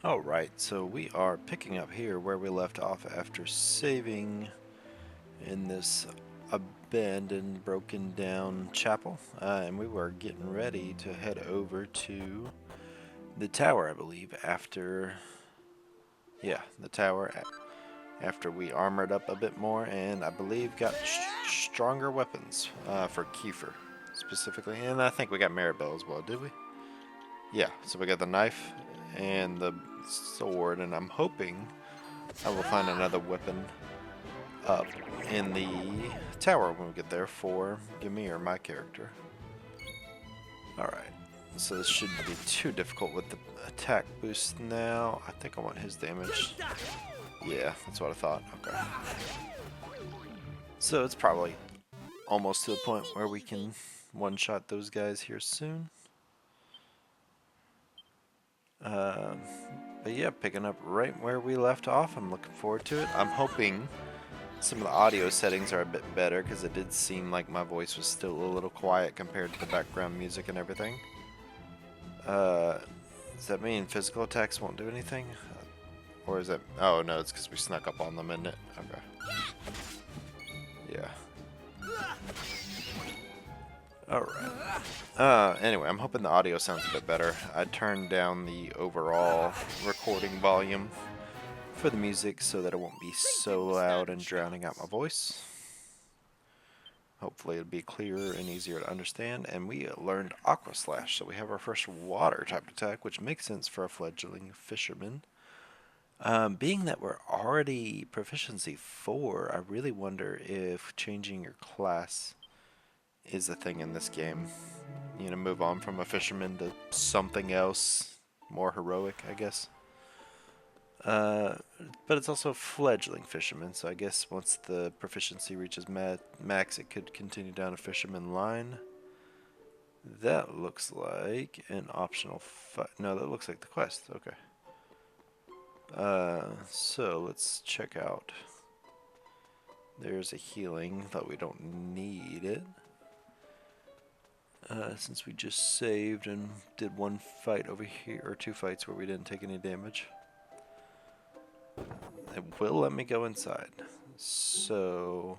Alright, so we are picking up here where we left off after saving in this abandoned, broken down chapel. And we were getting ready to head over to the tower, I believe, after... Yeah, the tower after we armored up a bit more and I believe got stronger weapons for Kiefer specifically. And I think we got Maribel as well, did we? Yeah, so we got the knife and the sword, and I'm hoping I will find another weapon up in the tower when we get there for Ymir, my character. Alright, so this shouldn't be too difficult with the attack boost now. I think I want his damage. Yeah, that's what I thought. Okay. So it's probably almost to the point where we can one-shot those guys here soon. But yeah, picking up right where we left off. I'm looking forward to it. I'm hoping some of the audio settings are a bit better because it did seem like my voice was still a little quiet compared to the background music and everything. Does that mean physical attacks won't do anything? Or is it... Oh no, it's because we snuck up on them, isn't it? Okay. Yeah. Alright. Anyway, I'm hoping the audio sounds a bit better. I turned down the overall recording volume for the music so that it won't be so loud and drowning out my voice. Hopefully it'll be clearer and easier to understand. And we learned Aqua Slash, so we have our first water type attack, which makes sense for a fledgling fisherman. Being that we're already proficiency 4, I really wonder if changing your class is a thing in this game. You know, move on from a fisherman to something else, more heroic, I guess. But it's also a fledgling fisherman, so I guess once the proficiency reaches max, it could continue down a fisherman line. That looks like an optional no, that looks like the quest. Okay. So let's check out. There's a healing, but we don't need it. Since we just saved and did one fight over here, or 2 fights where we didn't take any damage. It will let me go inside. So...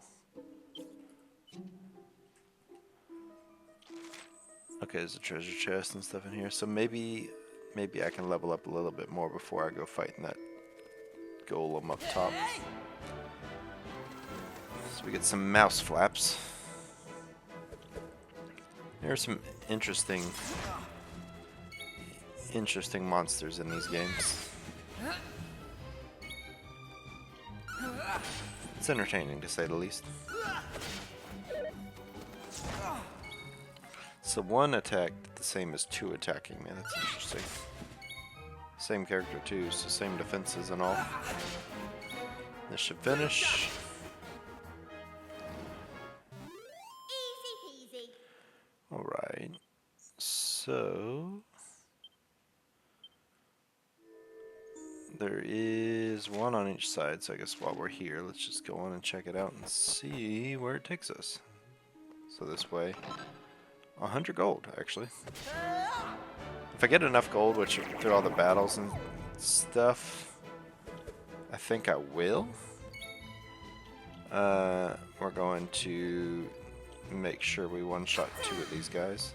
Okay, there's a treasure chest and stuff in here. So maybe I can level up a little bit more before I go fighting that golem up top. So we get some mouse flaps. There are some interesting monsters in these games. It's entertaining to say the least. So 1 attack the same as 2 attacking me. That's interesting. Same character too, so same defenses and all. This should finish. Alright. So there is 1 on each side, so I guess while we're here, let's just go on and check it out and see where it takes us. So this way, 100 gold, actually. If I get enough gold, which through all the battles and stuff, I think I will. We're going to make sure we one-shot 2 of these guys.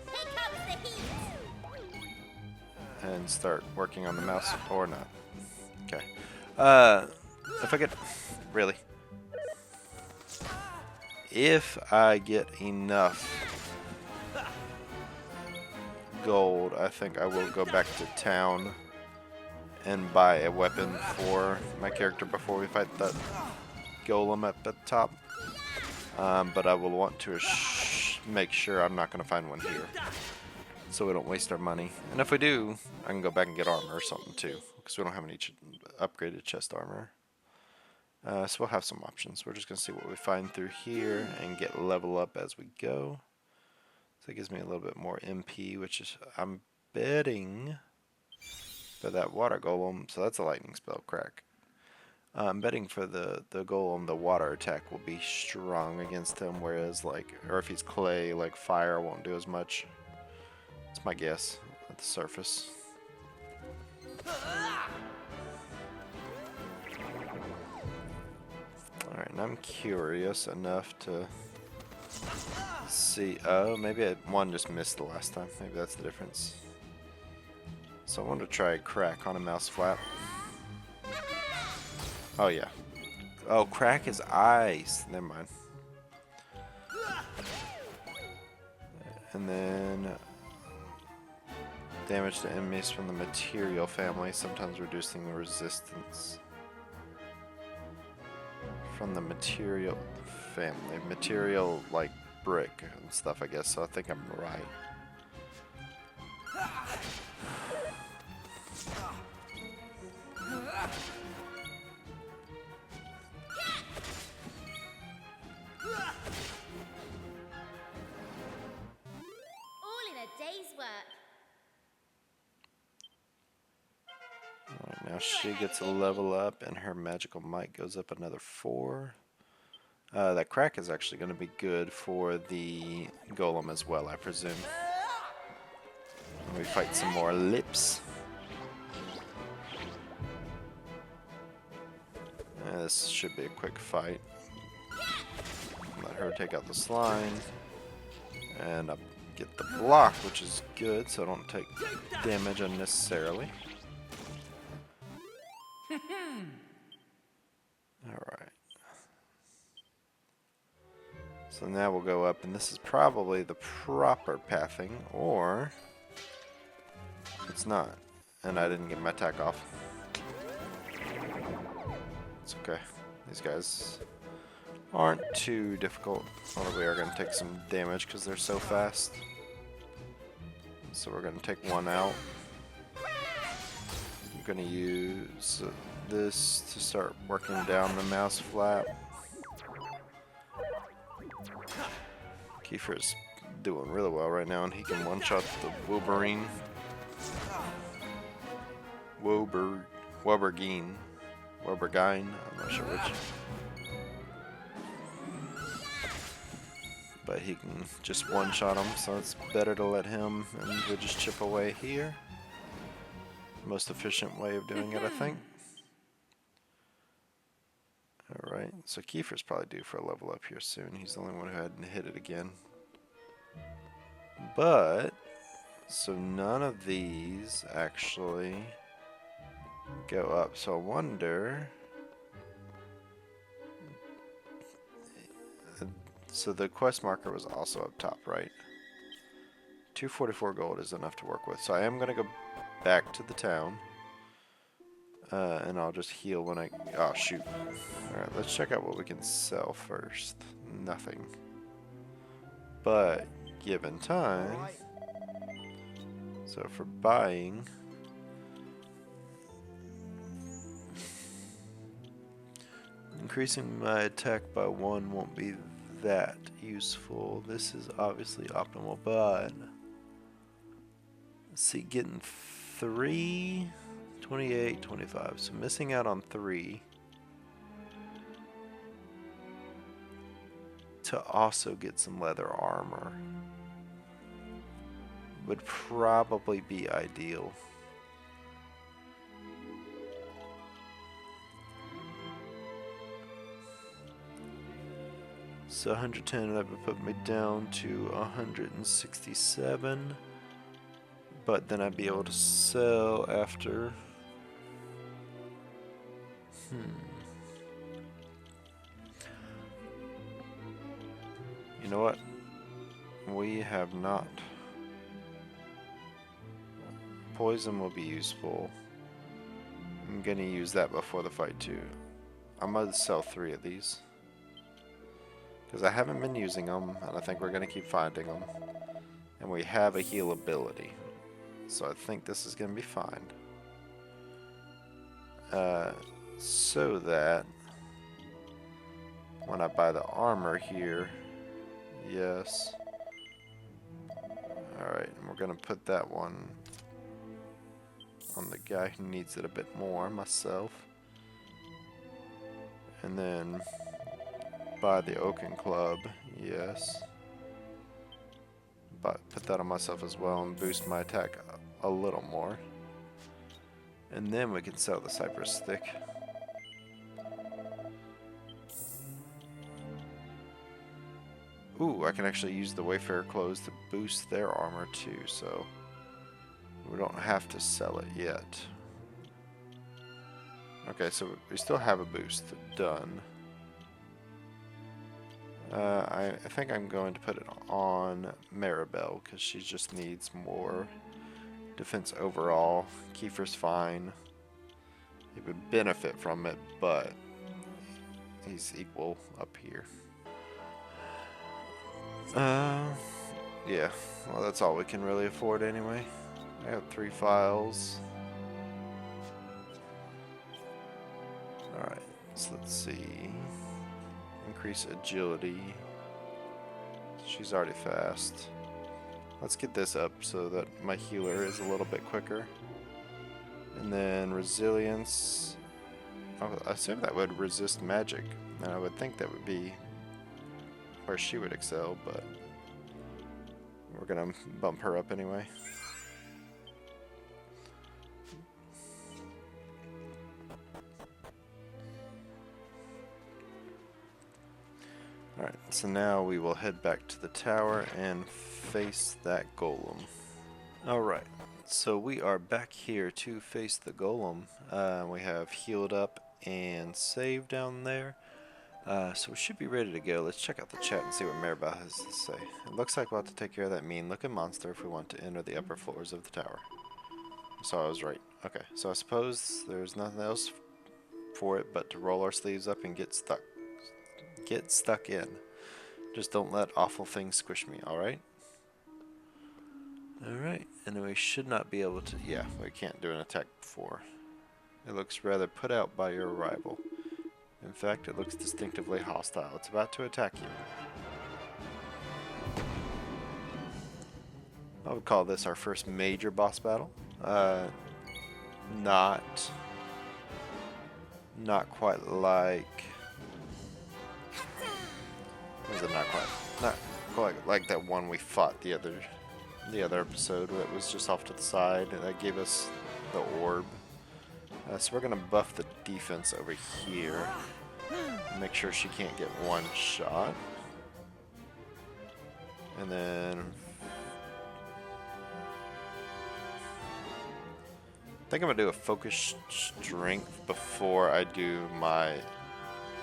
And start working on the mouse, or not. Okay. If I get... Really? If I get enough gold, I think I will go back to town and buy a weapon for my character before we fight that golem at the top. But I will want to make sure I'm not going to find one here, so we don't waste our money. And if we do, I can go back and get armor or something too, because we don't have any upgraded chest armor. So we'll have some options. We're just going to see what we find through here and get level up as we go. So it gives me a little bit more MP, which is, I'm betting, for that water golem, so that's a lightning spell, crack. I'm betting for the golem, the water attack will be strong against him, whereas like, or if he's clay, like fire won't do as much. It's my guess at the surface. I'm curious enough to see. Oh, maybe one just missed the last time. Maybe that's the difference. So I want to try a crack on a mouse flap. Oh yeah. Oh, crack is ice. Never mind. And then damage to enemies from the material family, sometimes reducing the resistance from the material family. Material like brick and stuff, I guess, so I think I'm right. Alright, now she gets a level up and her magical might goes up another 4. That crack is actually going to be good for the golem as well, I presume. And we fight some more lips. This should be a quick fight. Let her take out the slime. And I get the block, which is good, so I don't take damage unnecessarily. Alright. So now we'll go up, and this is probably the proper pathing, or it's not. And I didn't get my attack off. It's okay. These guys aren't too difficult, although we are going to take some damage because they're so fast. So we're going to take one out. I'm going to use this to start working down the mouse flap. Kiefer's doing really well right now, and he can one-shot the Wolverine. Wobergine. I'm not sure which. But he can just one-shot him, so it's better to let him, and we'll just chip away here. Most efficient way of doing it, I think. Alright, so Kiefer's probably due for a level up here soon. He's the only one who hadn't hit it again. But, so none of these actually go up. So I wonder... So the quest marker was also up top, right? 244 gold is enough to work with. So I am going to go back to the town. And I'll just heal when I... Oh, shoot. Alright, let's check out what we can sell first. Nothing. But, given time... So for buying... Increasing my attack by 1 won't be that useful. This is obviously optimal, but... Let's see, getting 3... 28, 25. So missing out on 3. To also get some leather armor would probably be ideal. So 110, that would put me down to 167. But then I'd be able to sell after... You know what? We have not. Poison will be useful. I'm gonna use that before the fight too. I'm gonna sell 3 of these. Because I haven't been using them, and I think we're gonna keep finding them. And we have a heal ability. So I think this is gonna be fine. So that when I buy the armor here, yes. Alright, and we're gonna put that one on the guy who needs it a bit more, myself. And then buy the Oaken Club, yes. But put that on myself as well and boost my attack a little more. And then we can sell the Cypress Stick. Ooh, I can actually use the Wayfarer clothes to boost their armor too, so we don't have to sell it yet. Okay, so we still have a boost. Done. I think I'm going to put it on Maribel because she just needs more defense overall. Kiefer's fine. He would benefit from it, but he's equal up here. Yeah. Well, that's all we can really afford anyway. I got 3 files. Alright, so let's see. Increase agility. She's already fast. Let's get this up so that my healer is a little bit quicker. And then resilience. I assume that would resist magic. And I would think that would be where she would excel, but we're gonna bump her up anyway. Alright, so now we will head back to the tower and face that golem. Alright, so we are back here to face the golem. We have healed up and saved down there. So we should be ready to go. Let's check out the chat and see what Maribel has to say. It looks like we'll have to take care of that mean-looking monster if we want to enter the upper floors of the tower. So I was right. Okay, so I suppose there's nothing else for it but to roll our sleeves up and get stuck. Get stuck in. Just don't let awful things squish me, alright? Alright, and we should not be able to... Yeah, we can't do an attack before. It looks rather put out by your arrival. In fact, it looks distinctively hostile. It's about to attack you. I would call this our first major boss battle. Not quite like... Is it not quite like that one we fought the other episode that was just off to the side and that gave us the orb. So we're gonna buff the defense over here. Make sure she can't get one shot. And then I think I'm gonna do a focus strength before I do my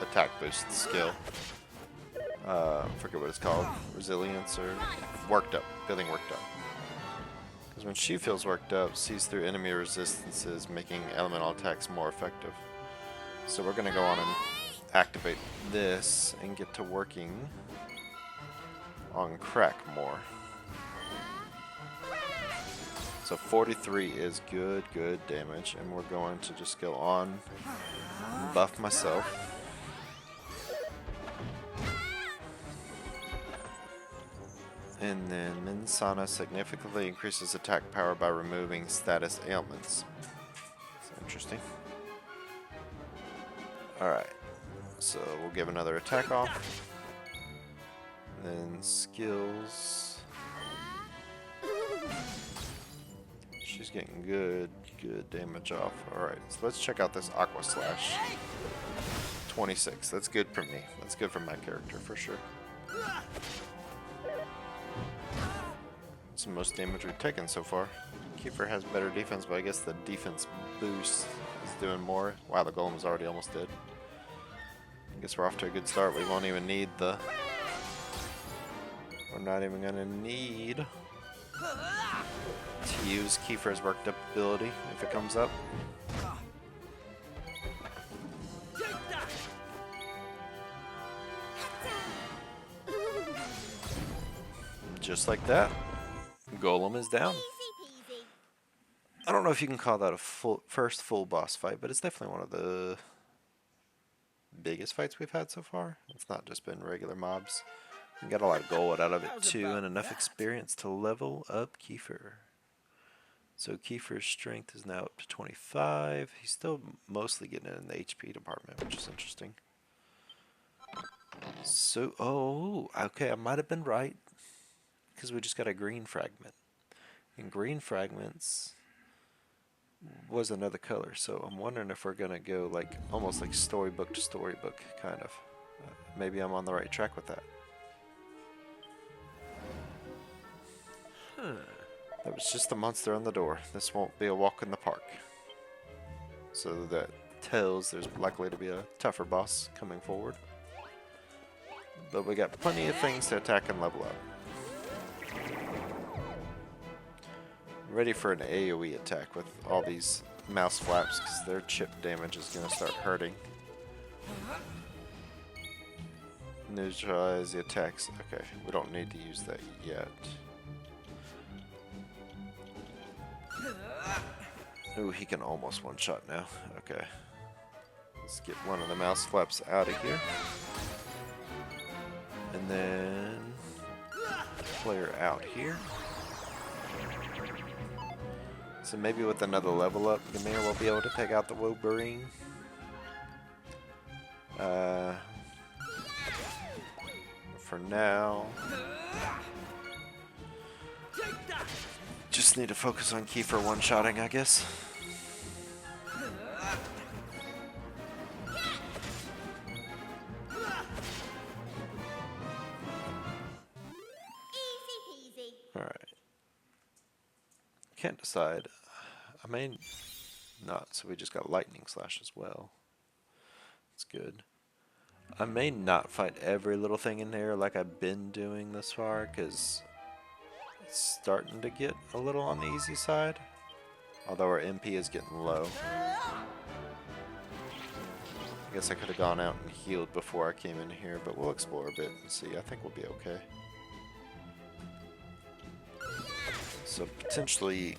attack boost skill. Forget what it's called. Resilience or worked up. Feeling worked up. Because when she feels worked up, sees through enemy resistances, making elemental attacks more effective. So we're gonna go on and activate this and get to working on crack more. So 43 is good damage, and we're going to just go on and buff myself. And then Minsana significantly increases attack power by removing status ailments. That's interesting. Alright, so we'll give another attack off. Then skills. She's getting good damage off. Alright, so let's check out this Aqua Slash. 26, that's good for me. That's good for my character for sure. It's the most damage we've taken so far. Kiefer has better defense, but I guess the defense boost is doing more. Wow, the golem's already almost dead. I guess we're off to a good start. We won't even need the... We're not even gonna need to use Kiefer's worked up ability if it comes up. Just like that. Golem is down. I don't know if you can call that a first full boss fight, but it's definitely one of the biggest fights we've had so far. It's not just been regular mobs. We got a lot of gold out of it too, and enough experience to level up Kiefer. So Kiefer's strength is now up to 25. He's still mostly getting it in the HP department, which is interesting. So, oh, okay, I might have been right. Because we just got a green fragment. And green fragments was another color, so I'm wondering if we're going to go like almost like storybook to storybook, kind of. Maybe I'm on the right track with that. That was just a monster on the door. This won't be a walk in the park. So that tells there's likely to be a tougher boss coming forward. But we got plenty of things to attack and level up. Ready for an AoE attack with all these mouse flaps because their chip damage is going to start hurting. Neutralize the attacks. Okay, we don't need to use that yet. Ooh, he can almost one-shot now. Okay. Let's get one of the mouse flaps out of here. And then clear out here. So maybe with another level up, Gamir will be able to take out the Wolverine. For now, just need to focus on Kiefer one-shotting, I guess. Alright. Can't decide. I may not, so we just got Lightning Slash as well. That's good. I may not fight every little thing in there like I've been doing this far, because it's starting to get a little on the easy side. Although our MP is getting low. I guess I could have gone out and healed before I came in here, but we'll explore a bit and see. I think we'll be okay. So potentially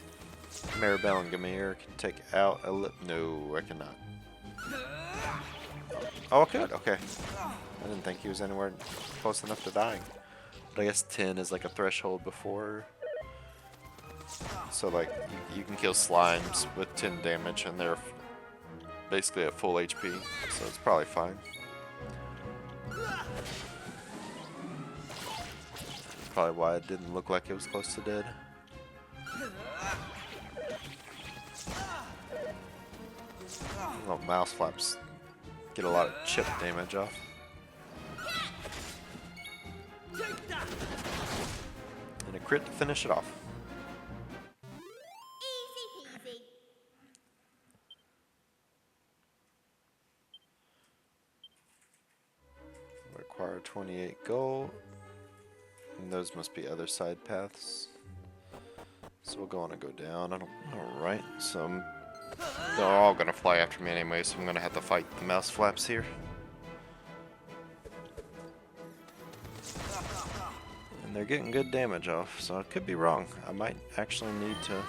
Maribel and Gamir can take out a lip. No, I cannot. Oh, I could. Okay. I didn't think he was anywhere close enough to dying. But I guess 10 is like a threshold before. So like you can kill slimes with 10 damage and they're basically at full HP. So it's probably fine. Probably why it didn't look like it was close to dead. Little mouse flaps get a lot of chip damage off. And a crit to finish it off. Easy peasy. Require 28 gold. And those must be other side paths. So we'll go on and go down. Alright, so they're all gonna fly after me anyway, so I'm gonna have to fight the mouse flaps here. And they're getting good damage off, so I could be wrong. I might actually need to...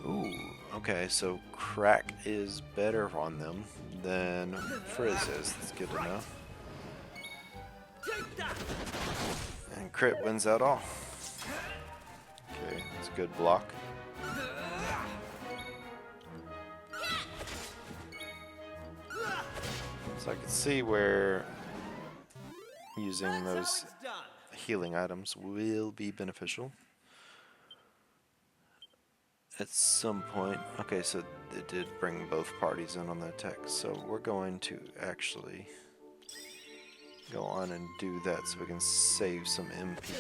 Ooh, okay, so crack is better on them than frizz is. That's good to know. And crit wins out all. Okay, that's a good block. So I can see where using those healing items will be beneficial at some point. Okay, so it did bring both parties in on the attack, so we're going to actually go on and do that so we can save some MP.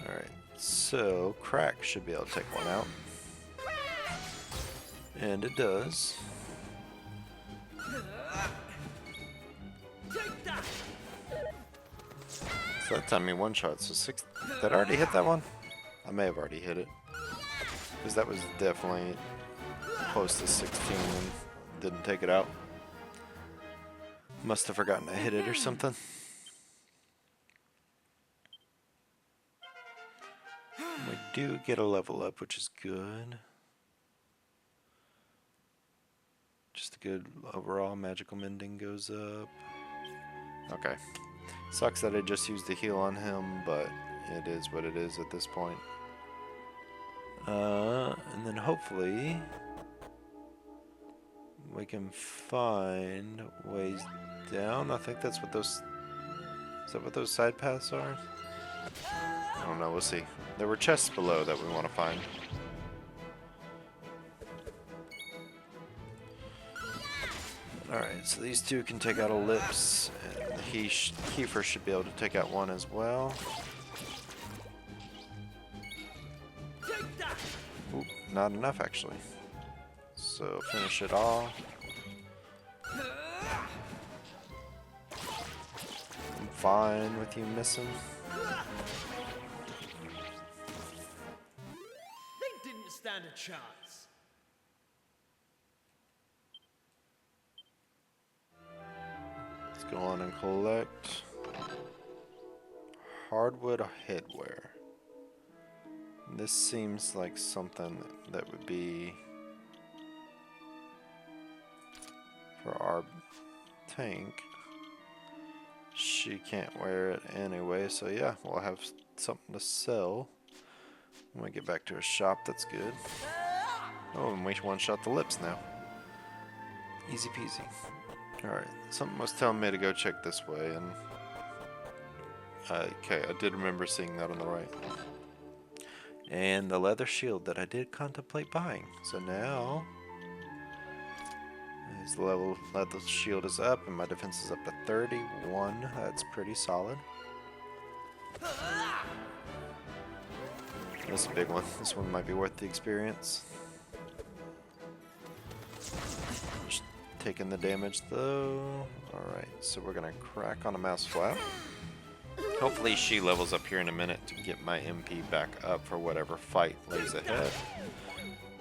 Alright, so crack should be able to take one out. And it does. So that time me one shot, so 6. Did I already hit that one? I may have already hit it. Because that was definitely close to 16 and didn't take it out. Must have forgotten to hit it or something. We do get a level up, which is good. Just a good overall. Magical Mending goes up. Okay. Sucks that I just used the heal on him, but it is what it is at this point. And then hopefully we can find ways down. I think that's what those... Is that what those side paths are? I don't know, we'll see. There were chests below that we want to find. Alright, so these two can take out ellipse, and the Kiefer should be able to take out one as well. Ooh, not enough actually. So finish it off. I'm fine with you missing. They didn't stand a chance. Let's go on and collect hardwood headwear. This seems like something that would be for our tank. She can't wear it anyway, so yeah, we'll have something to sell when we get back to a shop. That's good. Oh, and we one-shot the lips now. Easy peasy. Alright, something was telling me to go check this way, and okay, I did remember seeing that on the right. And the leather shield that I did contemplate buying. So now his leather shield is up and my defense is up to 31. That's pretty solid. That's a big one. This one might be worth the experience. Just taking the damage though. Alright, so we're gonna crack on a mouse flap. Hopefully she levels up here in a minute to get my MP back up for whatever fight lays ahead.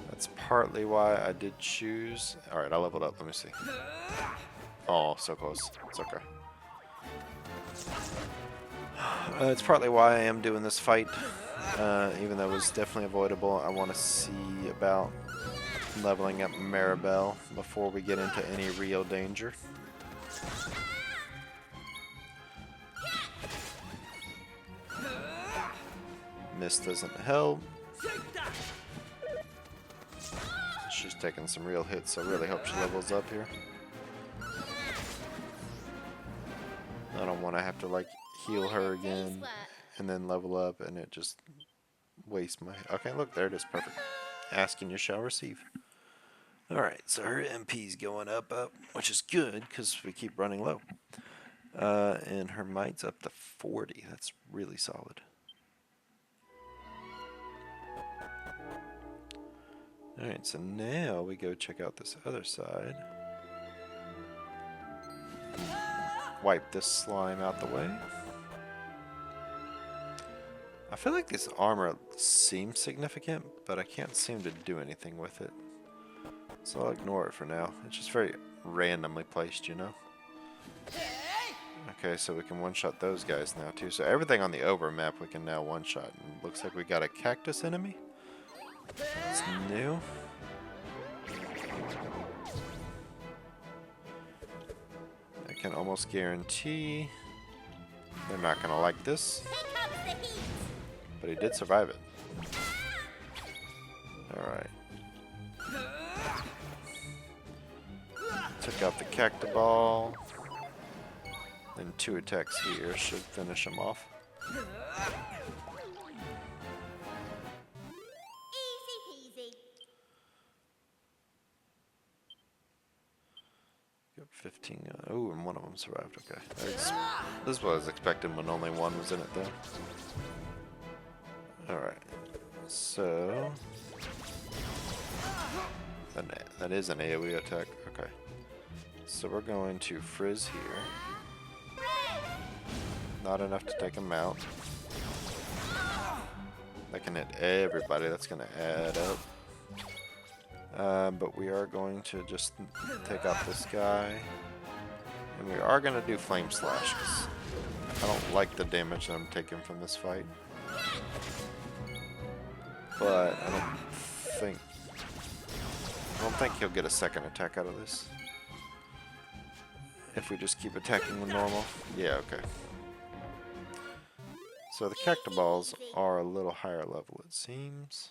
That's partly why I did choose... Alright, I leveled up. Let me see. Oh, so close. It's okay. It's partly why I am doing this fight. Even though it was definitely avoidable, I want to see about leveling up Maribel before we get into any real danger. Miss doesn't help. She's taking some real hits, so I really hope she levels up here. I don't want to have to like heal her again and then level up and it just wastes my... Okay, look, there it is. Perfect. Asking you shall receive. Alright, so her MP's going up, which is good because we keep running low. And her might's up to 40. That's really solid. Alright, so now we go check out this other side. Wipe this slime out the way. I feel like this armor seems significant, but I can't seem to do anything with it. So I'll ignore it for now. It's just very randomly placed, you know? Okay, so we can one-shot those guys now too. So everything on the over map we can now one-shot. And looks like we got a cactus enemy. It's new. I can almost guarantee they're not gonna like this. But he did survive it. Alright. Took out the cactoball. Then 2 attacks here should finish him off. Easy peasy. Got 15. Oh, and one of them survived. Okay. This is what I was expecting when only one was in it, though. Alright. So... that is an AoE attack. Okay. So we're going to frizz here. Not enough to take him out. That can hit everybody. That's going to add up. But we are going to just take out this guy. And we are going to do Flame Slash, because I don't like the damage that I'm taking from this fight. But I don't think he'll get a second attack out of this. If we just keep attacking with normal. Yeah, okay. So the cactoballs are a little higher level, it seems.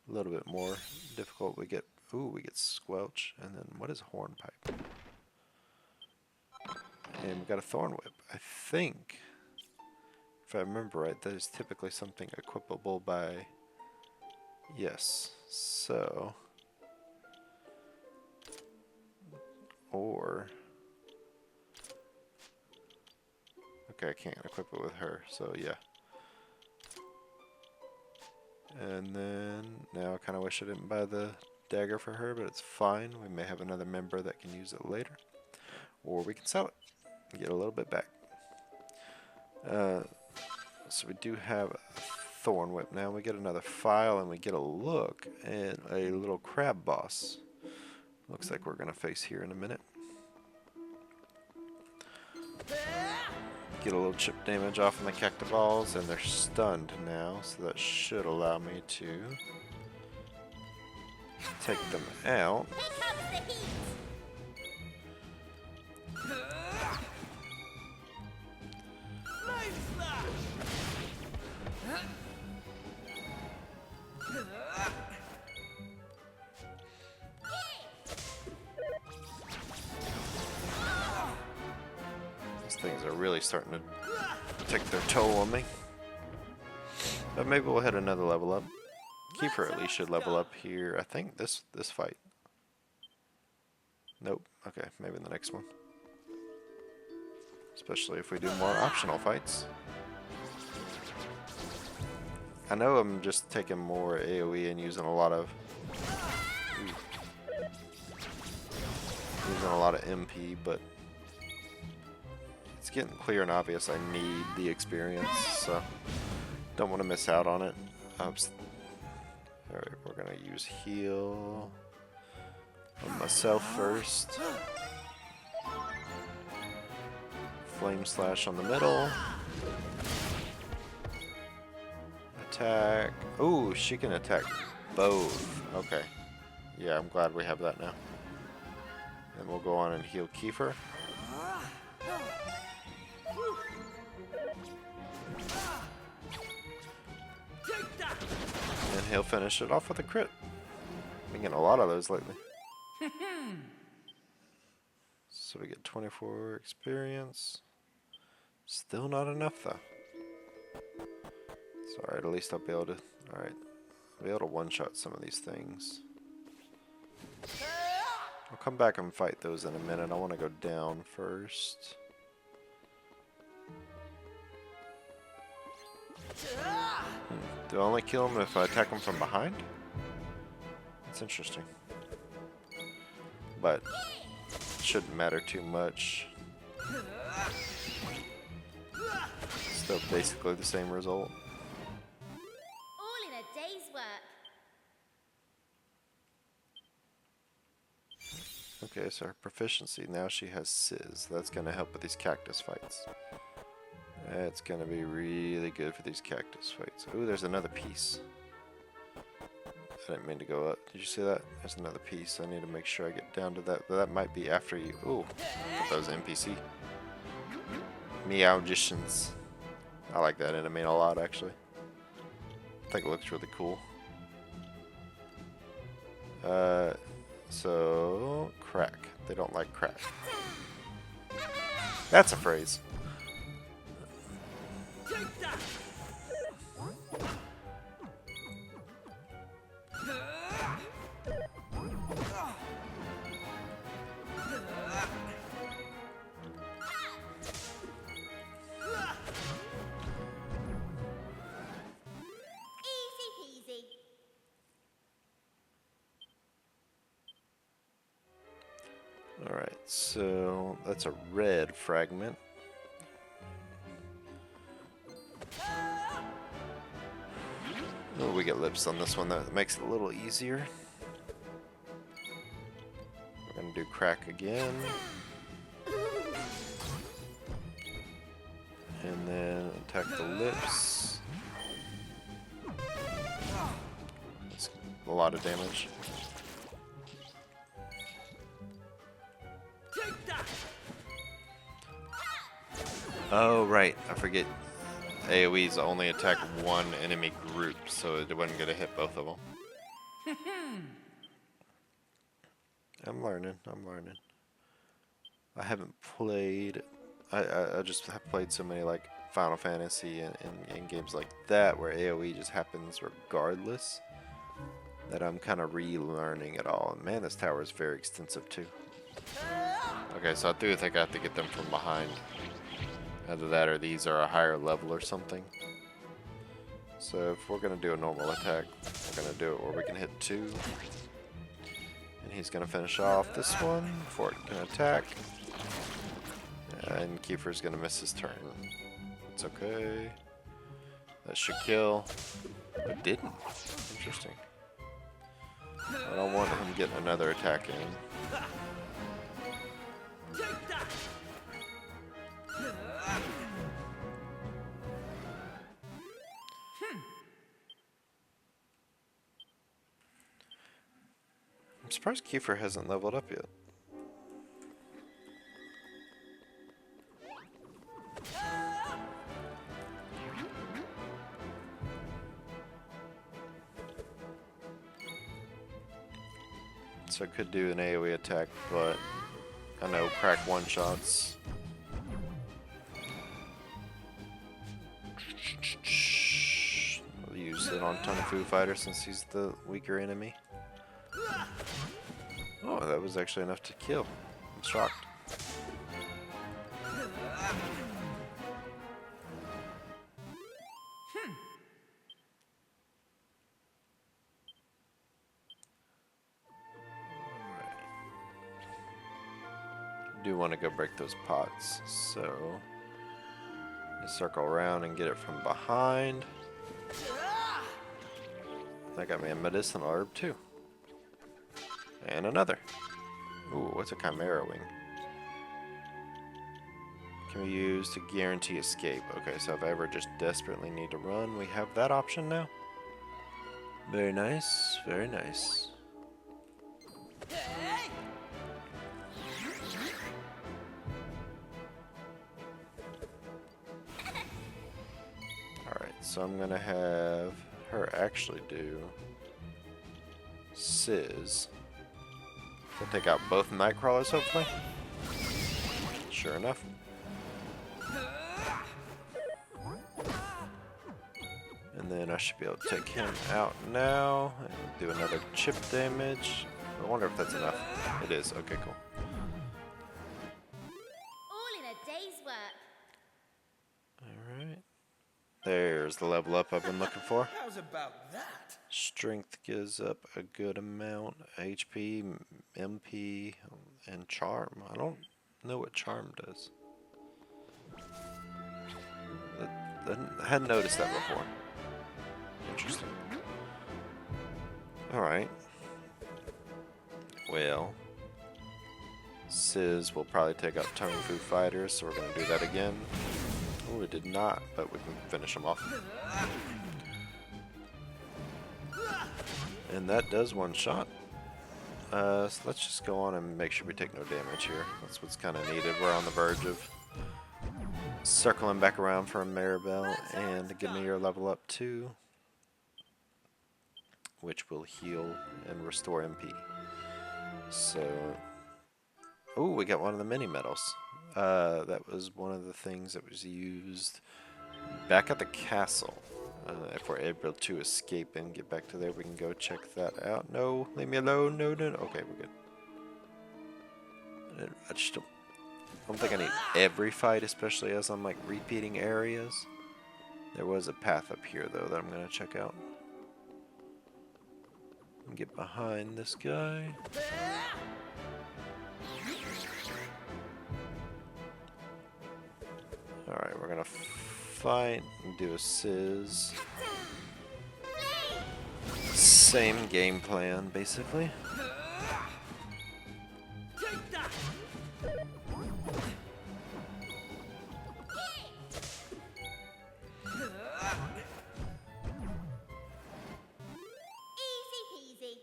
A little bit more difficult. We get Squelch, and then what is Hornpipe? And we got a Thorn Whip. I think, if I remember right, that is typically something equipable by... Yes. So or... Okay, I can't equip it with her, so yeah. And then, now I kind of wish I didn't buy the dagger for her, but it's fine. We may have another member that can use it later. Or we can sell it and get a little bit back. So we do have a thorn whip now. We get another file and we get a look at a little crab boss. Looks like we're going to face here in a minute. Get a little chip damage off on the cacti balls, and they're stunned now, so that should allow me to take them out. Here comes the heat. Flame slash! These things are really starting to take their toll on me. But maybe we'll hit another level up. Kiefer at least should level up here. I think this fight. Nope. Okay, maybe the next one. Especially if we do more optional fights. I know I'm just taking more AoE and using a lot of MP, but it's getting clear and obvious I need the experience, so don't want to miss out on it. Alright, we're gonna use heal on myself first. Flame slash on the middle. Attack. Ooh, she can attack both. Okay. Yeah, I'm glad we have that now. And we'll go on and heal Kiefer. And he'll finish it off with a crit. Been getting a lot of those lately. So we get 24 experience. Still not enough though. It's alright, at least I'll be able to... Alright. I'll be able to one-shot some of these things. I'll come back and fight those in a minute. I want to go down first. Do I only kill them if I attack them from behind? That's interesting. But it shouldn't matter too much. Still basically the same result. All in a day's work. Okay, so her proficiency, now she has Sizz. That's going to help with these cactus fights. That's going to be really good for these cactus fights. Ooh, there's another piece. I didn't mean to go up. Did you see that? There's another piece. I need to make sure I get down to that. But that might be after you. Ooh, I thought that was NPC. Meowgicians. I like that enemy a lot, actually. I think it looks really cool. So, crack. They don't like crack. That's a phrase. Take that! Easy peasy. Alright, so that's a red fragment. Oh, we get lips on this one. That makes it a little easier. We're going to do crack again. And then attack the lips. That's a lot of damage. Take that! Oh, right. I forget. AoEs only attack one enemy group, so it wasn't going to hit both of them. I'm learning. I haven't played... I just have played so many like Final Fantasy and games like that where AoE just happens regardless that I'm kind of relearning it all. And man, this tower is very extensive too. Okay, so I do think I have to get them from behind. Either that or these are a higher level or something. So if we're going to do a normal attack, we're going to do it where we can hit 2. And he's going to finish off this one before it can attack. And Kiefer's going to miss his turn. It's okay. That should kill. It didn't. Interesting. I don't want him getting another attack in. Take that. I'm surprised Kiefer hasn't leveled up yet. So I could do an AoE attack, but I know crack one-shots. I'll use it on Tung Fu Fighter since he's the weaker enemy. Oh, that was actually enough to kill. I'm shocked. Do want to go break those pots, so just circle around and get it from behind. That got me a medicinal herb too. And another. Ooh, what's a chimera wing? Can we use to guarantee escape? Okay, so if I ever just desperately need to run, we have that option now. Very nice, very nice. Alright, so I'm gonna have her actually do Sizz. So take out both Nightcrawlers, hopefully. Sure enough. And then I should be able to take him out now and do another chip damage. I wonder if that's enough. It is. Okay, cool. All in a day's work. Alright. There's the level up I've been looking for. How's about that? Strength gives up a good amount. HP, MP, and Charm. I don't know what Charm does. I hadn't noticed that before. Interesting. Alright. Well, Sizz will probably take out Tung Fu Fighters, so we're going to do that again. Oh, it did not, but we can finish him off. And that does one shot. So let's just go on and make sure we take no damage here. That's what's kind of needed. We're on the verge of circling back around for a Maribel and give me your level up too, which will heal and restore MP. So, oh, we got one of the mini medals. That was one of the things that was used back at the castle. If we're able to escape and get back to there, we can go check that out. No, leave me alone. No, no, no. Okay, we're good. I just don't think I need every fight, especially as I'm like repeating areas. There was a path up here though that I'm gonna check out. And get behind this guy. Alright, we're gonna fight and do a Sizz. Same game plan, basically. Take that. Easy peasy.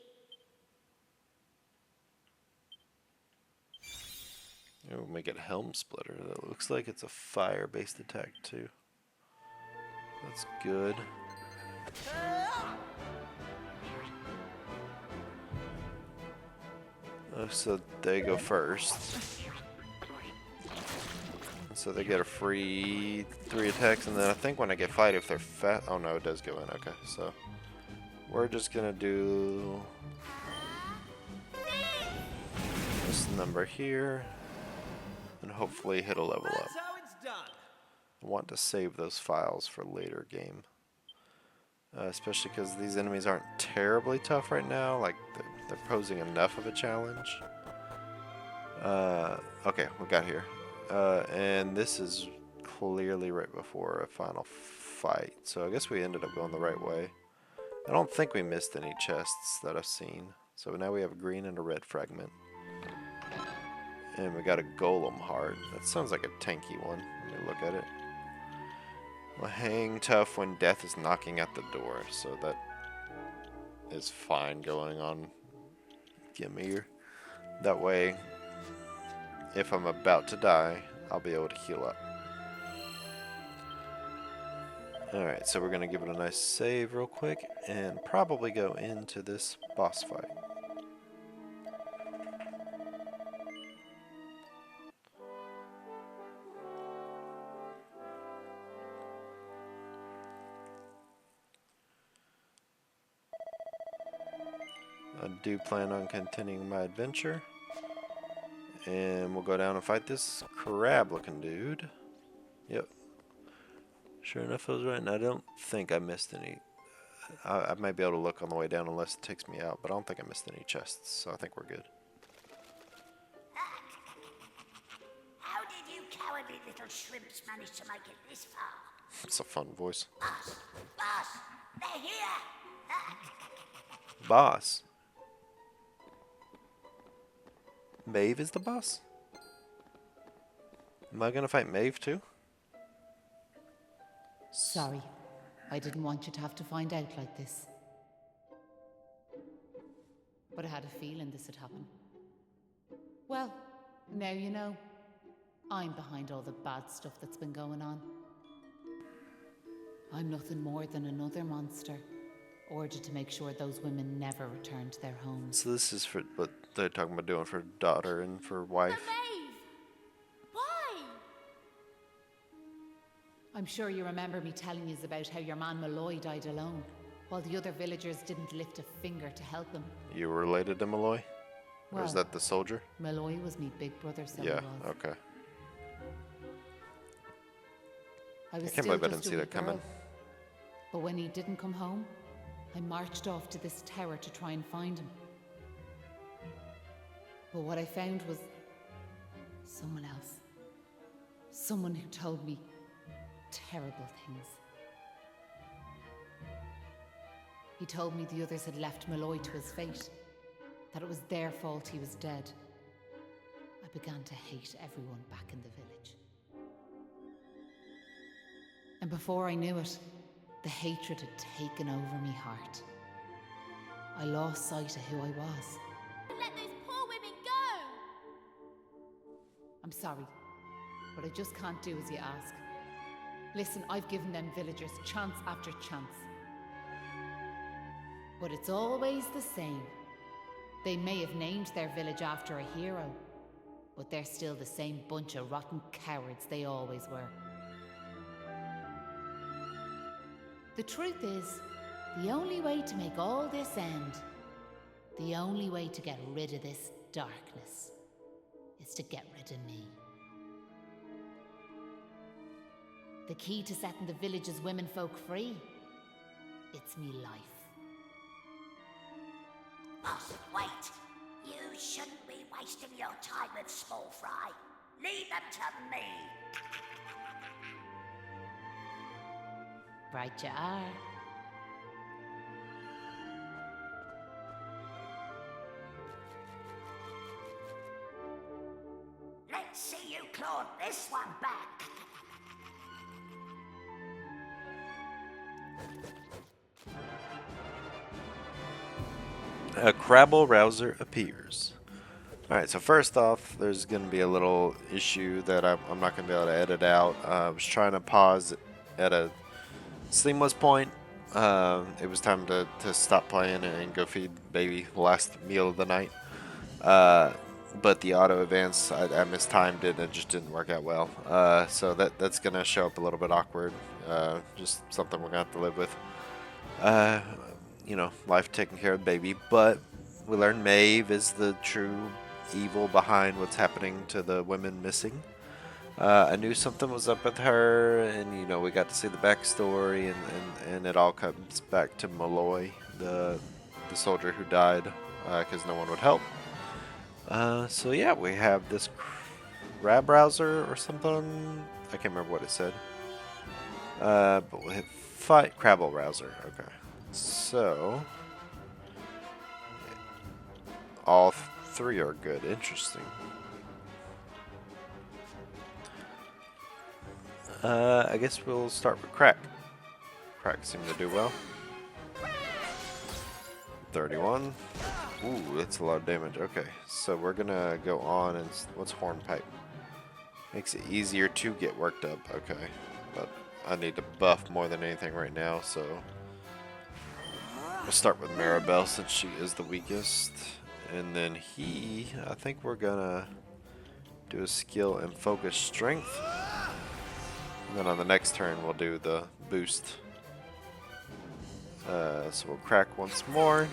Oh, we get Helm Splitter. That looks like it's a fire-based attack too. That's good. Oh, so they go first. So they get a free 3 attacks, and then I think when I get fight, if they're fast, oh no, it does go in. Okay, so we're just gonna do this number here. and hopefully hit a level up. That's how it's done. I want to save those files for later game. Especially because these enemies aren't terribly tough right now. Like, they're posing enough of a challenge. Okay, we got here. And this is clearly right before a final fight. So I guess we ended up going the right way. I don't think we missed any chests that I've seen. So now we have a green and a red fragment. And we got a golem heart. That sounds like a tanky one when you look at it. Well, hang tough when death is knocking at the door. So that is fine going on. Give me here. That way, if I'm about to die, I'll be able to heal up. Alright, so we're going to give it a nice save real quick and probably go into this boss fight. I do plan on continuing my adventure. And we'll go down and fight this crab looking dude. Yep. Sure enough, I was right, and I don't think I missed any. I might be able to look on the way down unless it takes me out, but I don't think I missed any chests, so I think we're good. How did you cowardly little shrimps manage to make it this far? It's a fun voice. Boss! Boss! They're here! Boss. Maeve is the boss? Am I gonna fight Maeve too? Sorry, I didn't want you to have to find out like this. But I had a feeling this would happen. Well, now you know. I'm behind all the bad stuff that's been going on. I'm nothing more than another monster, ordered to make sure those women never return to their homes. So this is for what they're talking about doing for daughter and for wife. Maeve! Why? I'm sure you remember me telling you about how your man Malloy died alone, while the other villagers didn't lift a finger to help him. You were related to Malloy? Or is Well, that the soldier? Malloy was me big brother, so Yeah, he was. okay. I was I can't still believe I didn't just a see wee that coming. girl. But when he didn't come home, I marched off to this tower to try and find him. But what I found was someone else. Someone who told me terrible things. He told me the others had left Malloy to his fate, that it was their fault he was dead. I began to hate everyone back in the village. And before I knew it, the hatred had taken over me heart. I lost sight of who I was. Let those poor women go! I'm sorry, but I just can't do as you ask. Listen, I've given them villagers chance after chance. But it's always the same. They may have named their village after a hero, but they're still the same bunch of rotten cowards they always were. The truth is, the only way to make all this end, the only way to get rid of this darkness, is to get rid of me. The key to setting the village's womenfolk free, it's me life. Boss, wait! You shouldn't be wasting your time with small fry. Leave them to me. Right you are. Let's see you claw this one back. A Crabble Rouser appears. Alright, so first off, there's going to be a little issue that I'm not going to be able to edit out. I was trying to pause at a seamless point. It was time to stop playing and go feed baby the last meal of the night. But the auto advance, I mistimed it and it just didn't work out well. So that's going to show up a little bit awkward. Just something we're going to have to live with. You know, life taking care of the baby. But we learned Maeve is the true evil behind what's happening to the women missing. I knew something was up with her, and you know we got to see the backstory, and it all comes back to Malloy, the soldier who died because no one would help. So yeah, we have this crab browser or something. I can't remember what it said. But we'll hit fight Crabble browser. Okay, so all three are good. Interesting. I guess we'll start with Crack. Crack seemed to do well. 31. Ooh, that's a lot of damage. Okay, so we're gonna go on and what's Hornpipe? Makes it easier to get worked up. Okay, but I need to buff more than anything right now, so we'll start with Maribel since she is the weakest, and then I think we're gonna do a skill and focus strength. And then on the next turn, we'll do the boost. So we'll Crack once more.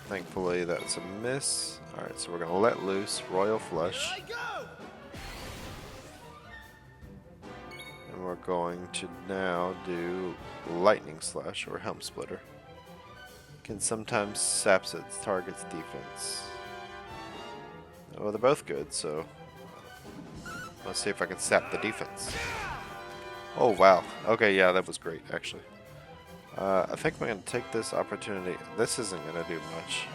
Thankfully, that's a miss. Alright, so we're going to let loose Royal Flush. And we're going to now do Lightning Slash or Helm Splitter. Can sometimes saps its target's defense. Well, they're both good, so let's see if I can sap the defense. Oh, wow. Okay, yeah, that was great, actually. I think we're going to take this opportunity. This isn't going to do much.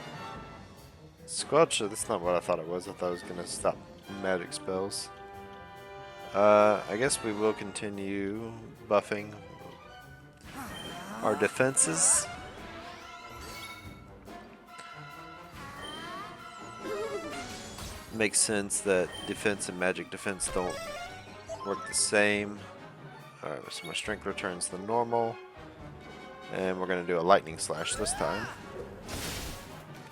Squelch, that's not what I thought it was. I thought it was going to stop magic spells. I guess we will continue buffing our defenses. Makes sense that defense and magic defense don't work the same. Alright, so my strength returns to normal. And we're going to do a lightning slash this time.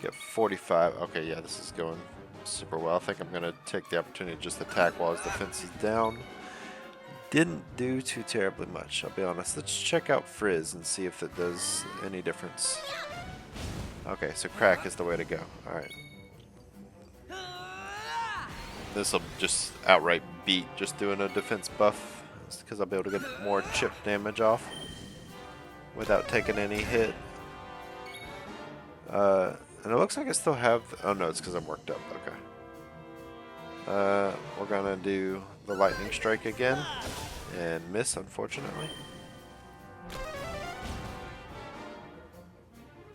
Get 45. Okay, yeah, this is going super well. I think I'm going to take the opportunity to just attack while his defense is down. Didn't do too terribly much, I'll be honest. Let's check out Frizz and see if it does any difference. Okay, so Crack is the way to go. Alright. This will just outright beat just doing a defense buff, because I'll be able to get more chip damage off without taking any hit. And it looks like I still have... Oh no, it's because I'm worked up. Okay. We're gonna do the Lightning Strike again and miss, unfortunately.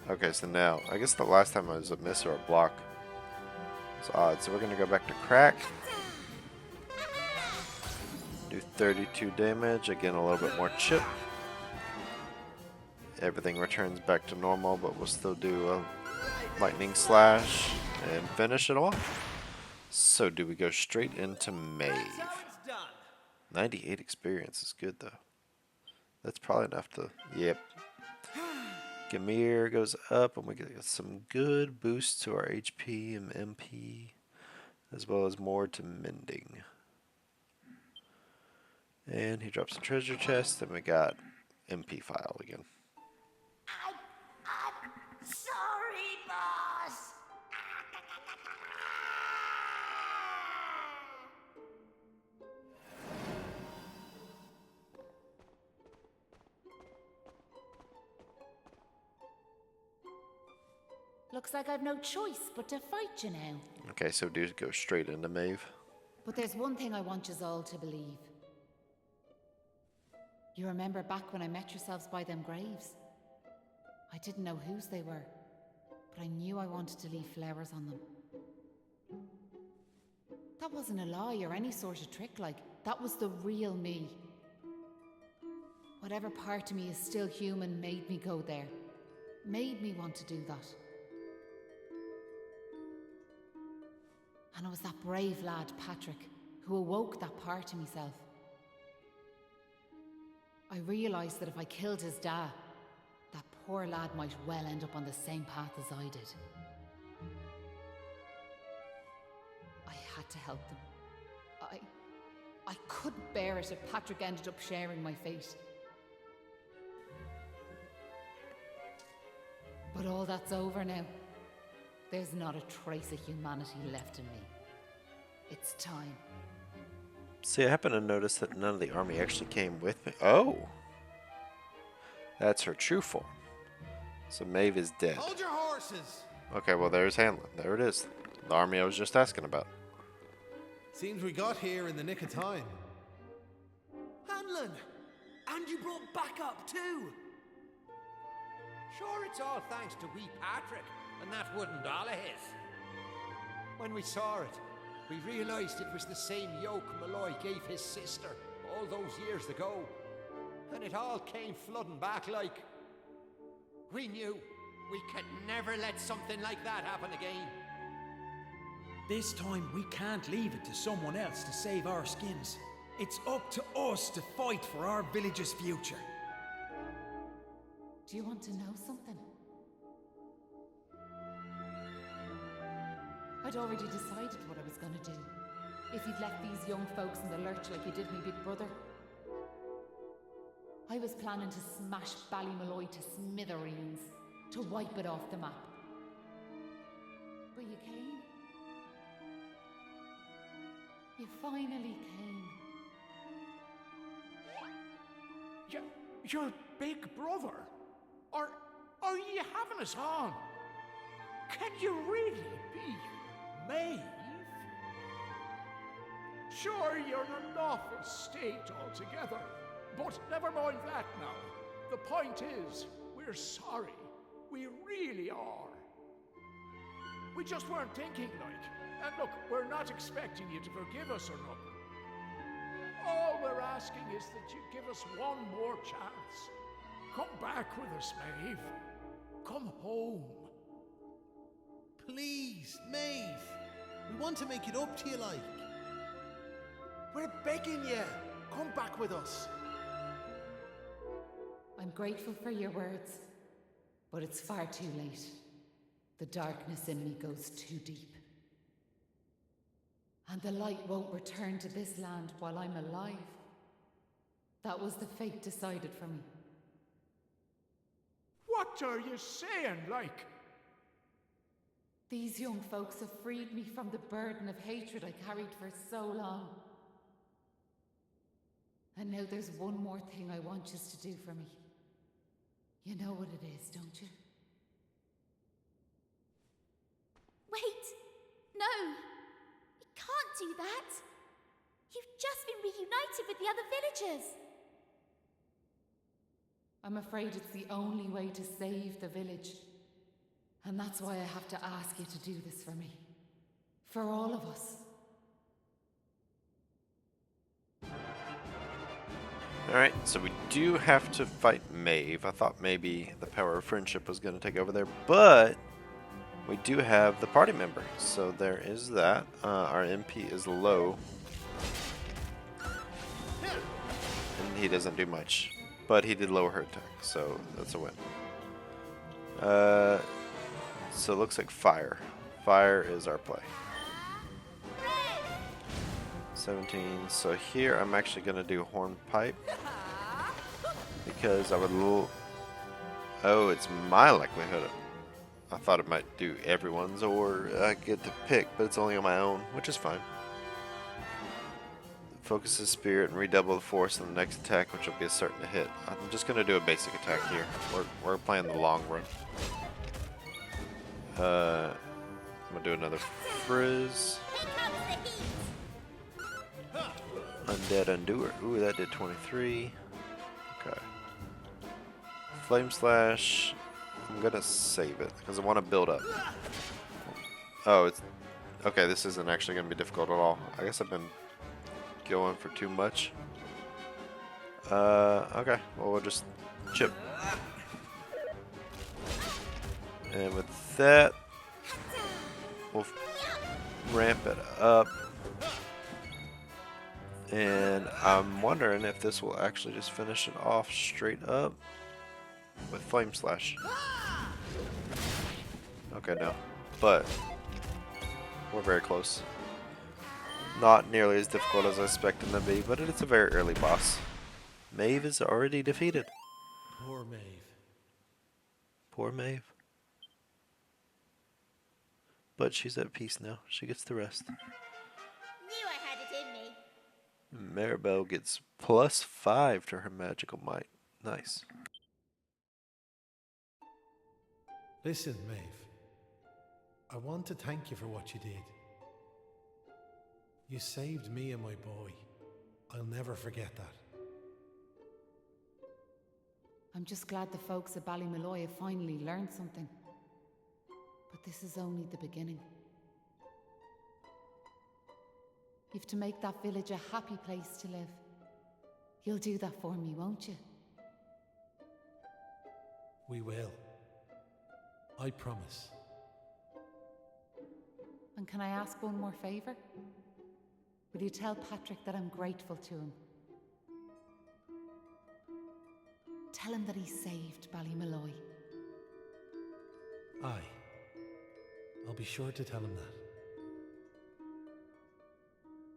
Okay, so now I guess the last time I was a miss or a block. It's odd. So we're gonna go back to Crack. Do 32 damage. Again, a little bit more chip. Everything returns back to normal, but we'll still do a Lightning Slash and finish it off. So do we go straight into Maeve? 98 experience is good though. That's probably enough to... Yep. Gamir goes up and we get some good boosts to our HP and MP, as well as more to mending. And he drops a treasure chest and we got MP file again. I'm sorry, boss. Looks like I've no choice but to fight you now. Okay, so do go straight into Maeve. But there's one thing I want yous all to believe. You remember back when I met yourselves by them graves? I didn't know whose they were, but I knew I wanted to leave flowers on them. That wasn't a lie or any sort of trick, like, that was the real me. Whatever part of me is still human made me go there. Made me want to do that. And it was that brave lad, Patrick, who awoke that part of myself. I realised that if I killed his dad, that poor lad might well end up on the same path as I did. I had to help them. I couldn't bear it if Patrick ended up sharing my fate. But all that's over now. There's not a trace of humanity left in me. It's time. See, I happen to notice that none of the army actually came with me. Oh! That's her true form. So Maeve is dead. Hold your horses! Okay, well there's Hanlon. There it is. The army I was just asking about. Seems we got here in the nick of time. Hanlon! And you brought backup too! Sure, it's all thanks to wee Patrick and that wooden doll of his. When we saw it, we realized it was the same yoke Malloy gave his sister all those years ago. And it all came flooding back like... We knew we could never let something like that happen again. This time we can't leave it to someone else to save our skins. It's up to us to fight for our village's future. Do you want to know something? I'd already decided what I was going to do. If you'd left these young folks in the lurch like you did me big brother. I was planning to smash Ballymalloy to smithereens, to wipe it off the map. But you came. You finally came. Your big brother? Or are you having us on? Can you really be Maeve? Sure, you're in an awful state altogether, but never mind that now. The point is, we're sorry. We really are. We just weren't thinking, like. And look, we're not expecting you to forgive us or nothing. All we're asking is that you give us one more chance. Come back with us, Maeve. Come home. Please, Maeve. We want to make it up to you, like. We're begging you. Come back with us. I'm grateful for your words, but it's far too late. The darkness in me goes too deep. And the light won't return to this land while I'm alive. That was the fate decided for me. What are you saying, like? These young folks have freed me from the burden of hatred I carried for so long. And now there's one more thing I want you to do for me. You know what it is, don't you? Wait! No! You can't do that! You've just been reunited with the other villagers! I'm afraid it's the only way to save the village. And that's why I have to ask you to do this for me. For all of us. Alright, so we do have to fight Maeve. I thought maybe the power of friendship was going to take over there, but we do have the party member. So there is that. Our MP is low. And he doesn't do much. But he did lower her attack, so that's a win. So it looks like fire. Fire is our play. 17. So here I'm actually going to do hornpipe. Because I would... Oh, it's my likelihood. I thought it might do everyone's, or I get to pick, but it's only on my own, which is fine. Focus his spirit and redouble the force on the next attack, which will be a certain to hit. I'm just going to do a basic attack here. We're playing the long run. I'm going to do another frizz. Undead Undoer. Ooh, that did 23. Okay. Flame Slash. I'm going to save it because I want to build up. Oh, it's... Okay, this isn't actually going to be difficult at all. I guess I've been going for too much. Okay. Well, we'll just chip. And with that, we'll ramp it up. And I'm wondering if this will actually just finish it off straight up with Flame Slash. Okay, no. But we're very close. Not nearly as difficult as I expected him to be, but it's a very early boss. Maeve is already defeated. Poor Maeve. Poor Maeve. But she's at peace now. She gets to rest. Maribel gets +5 to her magical might. Nice. Listen, Maeve. I want to thank you for what you did. You saved me and my boy. I'll never forget that. I'm just glad the folks at Ballymalloy have finally learned something. But this is only the beginning. You've to make that village a happy place to live. You'll do that for me, won't you? We will. I promise. And can I ask one more favour? Will you tell Patrick that I'm grateful to him? Tell him that he saved Ballymalloy. Aye. I'll be sure to tell him that.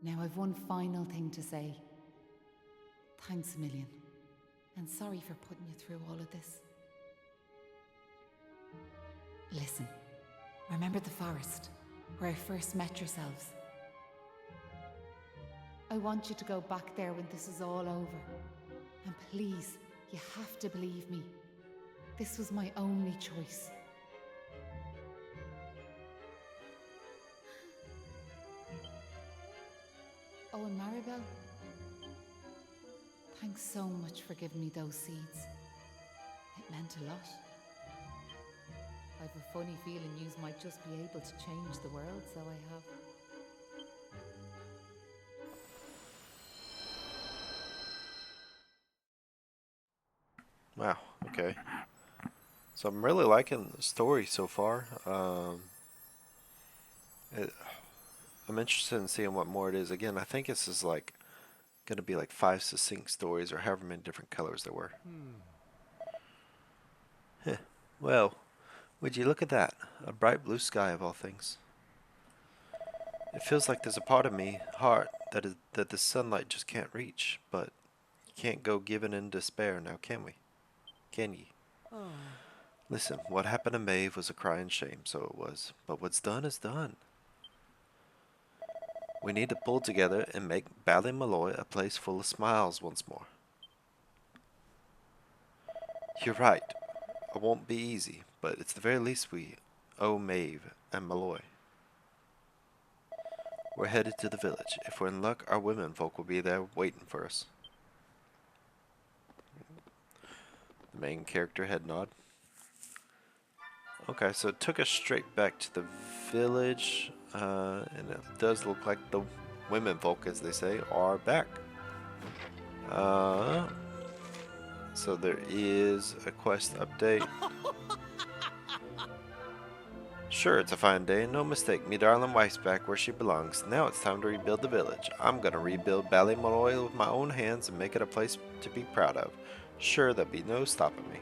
Now I've one final thing to say. Thanks a million. And sorry for putting you through all of this. Listen, remember the forest, where I first met yourselves? I want you to go back there when this is all over. And please, you have to believe me. This was my only choice. Oh, and Maribel, thanks so much for giving me those seeds. It meant a lot. I've a funny feeling yous might just be able to change the world, so I have. Wow, okay. So I'm really liking the story so far. I'm interested in seeing what more it is. Again, I think this is like going to be like 5 succinct stories or however many different colors there were. Heh. Well, would you look at that? A bright blue sky of all things. It feels like there's a part of me, heart, that the sunlight just can't reach, but you can't go giving in despair now, can we? Can ye? Listen, what happened to Maeve was a crying shame, so it was. But what's done is done. We need to pull together and make Ballymalloy a place full of smiles once more. You're right. It won't be easy, but it's the very least we owe Maeve and Malloy. We're headed to the village. If we're in luck, our women folk will be there waiting for us. The main character head nod. Okay, so it took us straight back to the village, and it does look like the women folk, as they say, are back. So there is a quest update. Sure, it's a fine day, no mistake. Me darling wife's back where she belongs. Now it's time to rebuild the village. I'm gonna rebuild Ballymalloy with my own hands and make it a place to be proud of. Sure, there'll be no stopping me.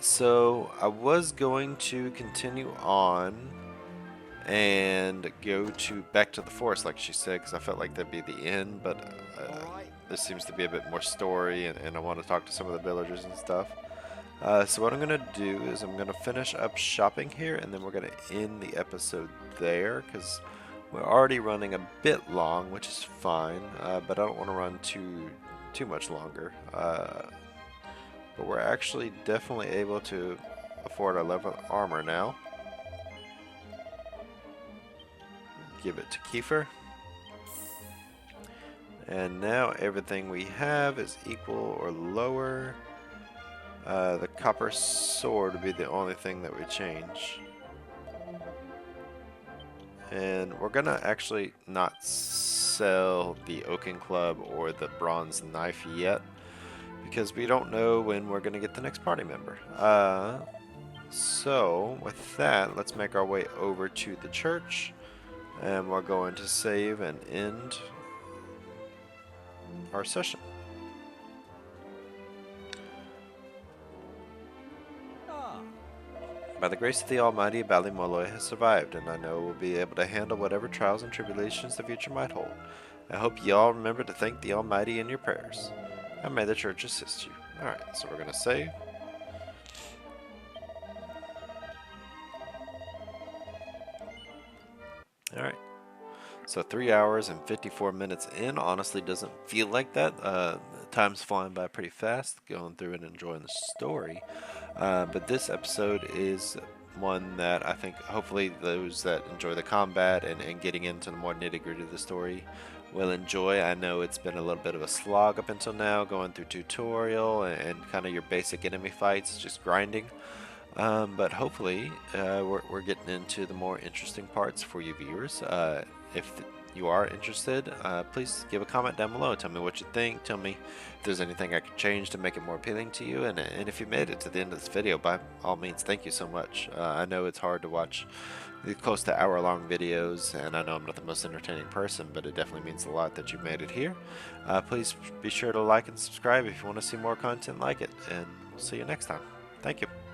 So I was going to continue on and go back to the forest, like she said, because I felt like that'd be the end, but this seems to be a bit more story, and I want to talk to some of the villagers and stuff. So what I'm going to do is I'm going to finish up shopping here, and then we're going to end the episode there, because we're already running a bit long, which is fine, but I don't want to run too much longer. But we're actually definitely able to afford our level armor now. Give it to Kiefer. And now everything we have is equal or lower. The copper sword would be the only thing that we change. And we're gonna actually not sell the oaken club or the bronze knife yet, because we don't know when we're gonna get the next party member. So with that, let's make our way over to the church, and we're going to save and end our session. By the grace of the Almighty, Ballymalloy has survived, and I know we'll be able to handle whatever trials and tribulations the future might hold. I hope you all remember to thank the Almighty in your prayers, and may the church assist you. Alright, so we're going to save. Alright, So 3 hours and 54 minutes in. Honestly, doesn't feel like that. Time's flying by pretty fast, going through and enjoying the story. But this episode is one that I think hopefully those that enjoy the combat and getting into the more nitty gritty of the story will enjoy. I know it's been a little bit of a slog up until now, going through tutorial and kind of your basic enemy fights, just grinding. But hopefully we're getting into the more interesting parts for you viewers. If you are interested, please give a comment down below. Tell me what you think. Tell me if there's anything I could change to make it more appealing to you. And if you made it to the end of this video, by all means, thank you so much. I know it's hard to watch close to hour-long videos, and I know I'm not the most entertaining person, but it definitely means a lot that you made it here. Please be sure to like and subscribe if you want to see more content like it, and we'll see you next time. Thank you.